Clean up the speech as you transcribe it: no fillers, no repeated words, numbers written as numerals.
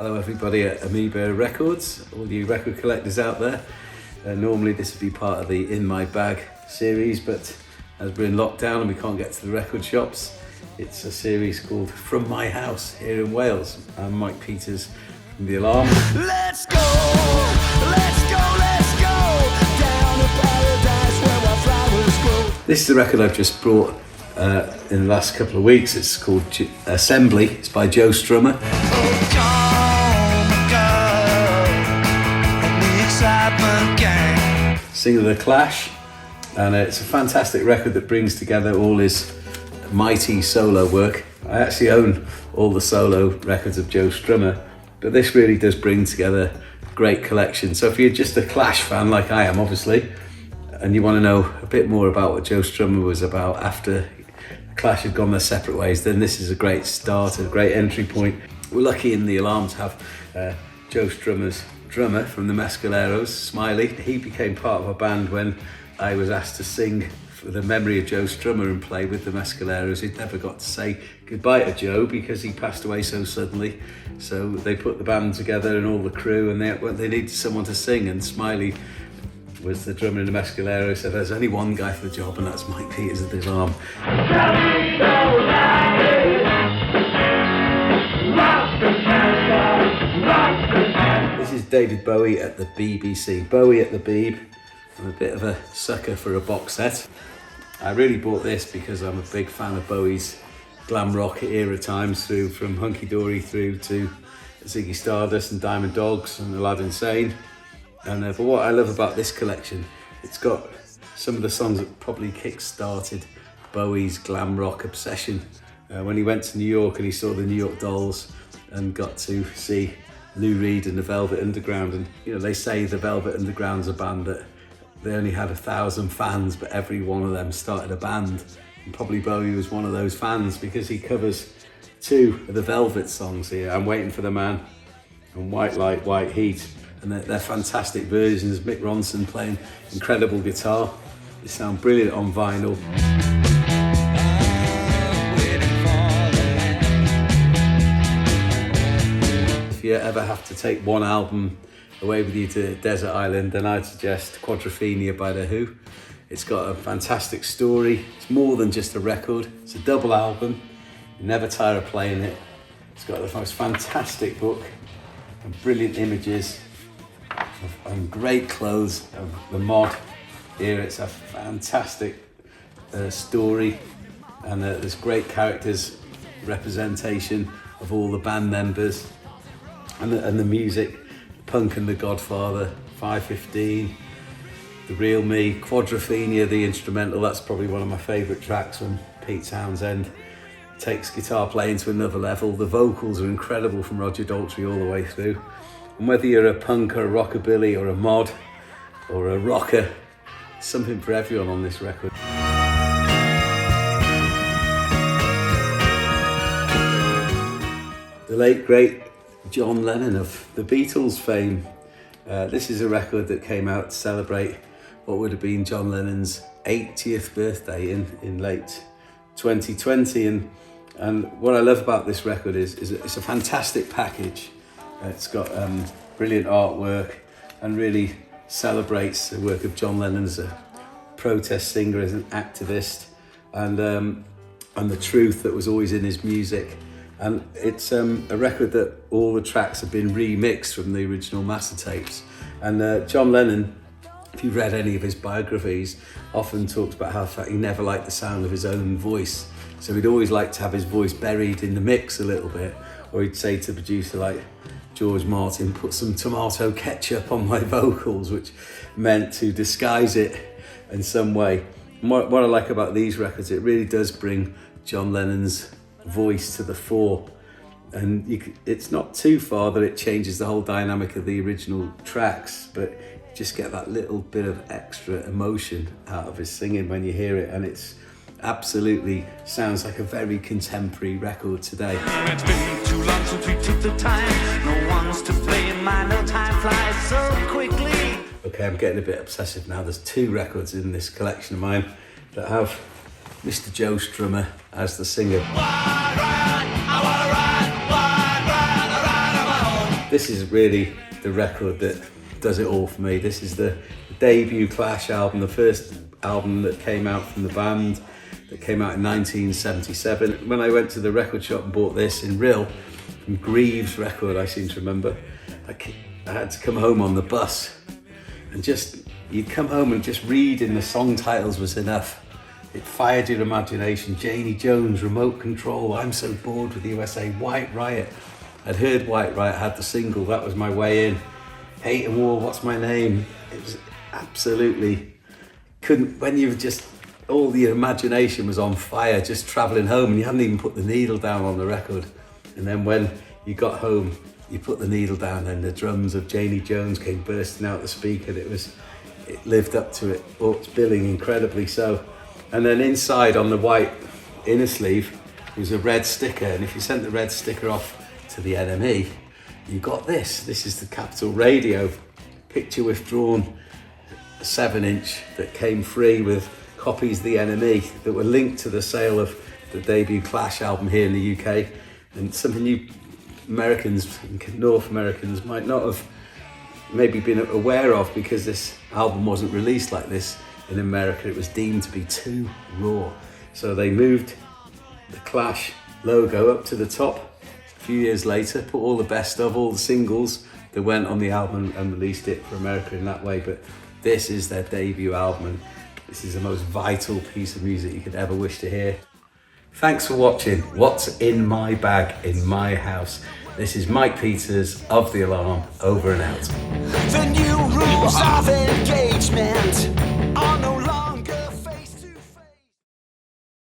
Hello everybody at Amoeba Records, all you record collectors out there. Normally this would be part of the In My Bag series, but as we're in lockdown and we can't get to the record shops, it's a series called From My House here in Wales. I'm Mike Peters from The Alarm. Let's go, let's go, let's go down to paradise where our flowers grow. This is the record I've just brought in the last couple of weeks. It's called Assembly. It's by Joe Strummer. Oh, come, girl, and the excitement gang. Singer of The Clash, and it's a fantastic record that brings together all his mighty solo work. I actually own all the solo records of Joe Strummer, but this really does bring together a great collection. So if you're just a Clash fan like I am, obviously, and you want to know a bit more about what Joe Strummer was about after Clash had gone their separate ways, then this is a great start, a great entry point. We're lucky in The Alarm to have Joe Strummer's drummer from the Mescaleros, Smiley. He became part of a band when I was asked to sing for the memory of Joe Strummer and play with the Mescaleros. He'd never got to say goodbye to Joe because he passed away so suddenly. So they put the band together and all the crew, and they needed someone to sing, and Smiley was the drummer in the Mescaleros, said there's only one guy for the job, and that's Mike Peters of The Alarm. This is David Bowie at the BBC. Bowie at the Beeb. I'm a bit of a sucker for a box set. I really bought this because I'm a big fan of Bowie's glam rock era times, through from Hunky Dory through to Ziggy Stardust and Diamond Dogs and Aladdin Sane. And but what I love about this collection, it's got some of the songs that probably kick-started Bowie's glam rock obsession. When he went to New York and he saw the New York Dolls and got to see Lou Reed and the Velvet Underground. And you know, they say the Velvet Underground's a band that they only had 1,000 fans, but every one of them started a band. And probably Bowie was one of those fans because he covers two of the Velvet songs here, I'm Waiting for the Man and White Light, White Heat. And they're fantastic versions. Mick Ronson playing incredible guitar. They sound brilliant on vinyl. If you ever have to take one album away with you to a desert island, then I'd suggest Quadrophenia by The Who. It's got a fantastic story. It's more than just a record. It's a double album. You never tire of playing it. It's got the most fantastic book and brilliant images and great clothes of the mod era. It's a fantastic story, and there's great characters, representation of all the band members, and the music, Punk and the Godfather, 515, The Real Me, Quadrophenia, the instrumental. That's probably one of my favourite tracks when Pete Townsend takes guitar playing to another level. The vocals are incredible from Roger Daltrey all the way through. And whether you're a punk or a rockabilly or a mod or a rocker, something for everyone on this record. The late great John Lennon of the Beatles fame. This is a record that came out to celebrate what would have been John Lennon's 80th birthday in late 2020. And what I love about this record is it's a fantastic package. It's got brilliant artwork and really celebrates the work of John Lennon as a protest singer, as an activist, and the truth that was always in his music. And it's a record that all the tracks have been remixed from the original master tapes. And John Lennon, if you've read any of his biographies, often talks about how he never liked the sound of his own voice. So he'd always like to have his voice buried in the mix a little bit, or he'd say to a producer like George Martin, put some tomato ketchup on my vocals, which meant to disguise it in some way. And what I like about these records, it really does bring John Lennon's voice to the fore, and it's not too far that it changes the whole dynamic of the original tracks, but you just get that little bit of extra emotion out of his singing when you hear it, and it's absolutely sounds like a very contemporary record today. It's been too long since we took the time. No one's to blame, I know time flies so quickly. Okay, I'm getting a bit obsessive now. There's two records in this collection of mine that have Mr. Joe Strummer as the singer. Wide ride, I wanna ride, wide ride, I ride on my own. This is really the record that does it all for me. This is the debut Clash album, the first album that came out from the band, that came out in 1977. When I went to the record shop and bought this in Rill, from Greaves Record, I seem to remember, I had to come home on the bus, and you'd come home and just reading the song titles was enough. It fired your imagination. Janie Jones, Remote Control, I'm So Bored with the USA, White Riot. I'd heard White Riot, had the single, that was my way in. Hate and War, What's My Name? It was absolutely, when you just, all the imagination was on fire, just travelling home, and you hadn't even put the needle down on the record. And then when you got home, you put the needle down and the drums of Janie Jones came bursting out the speaker. It lived up to it, its billing incredibly so. And then inside on the white inner sleeve was a red sticker, and if you sent the red sticker off to the NME, you got this. This is the Capitol Radio picture withdrawn 7-inch that came free with copies of the NME that were linked to the sale of the debut Clash album here in the UK, and something you Americans, North Americans, might not have maybe been aware of, because this album wasn't released like this in America. It was deemed to be too raw. So they moved the Clash logo up to the top a few years later, put all the best of all the singles that went on the album and released it for America in that way. But this is their debut album, and this is the most vital piece of music you could ever wish to hear. Thanks for watching What's in My Bag in My House. This is Mike Peters of The Alarm, over and out. The new rules of engagement.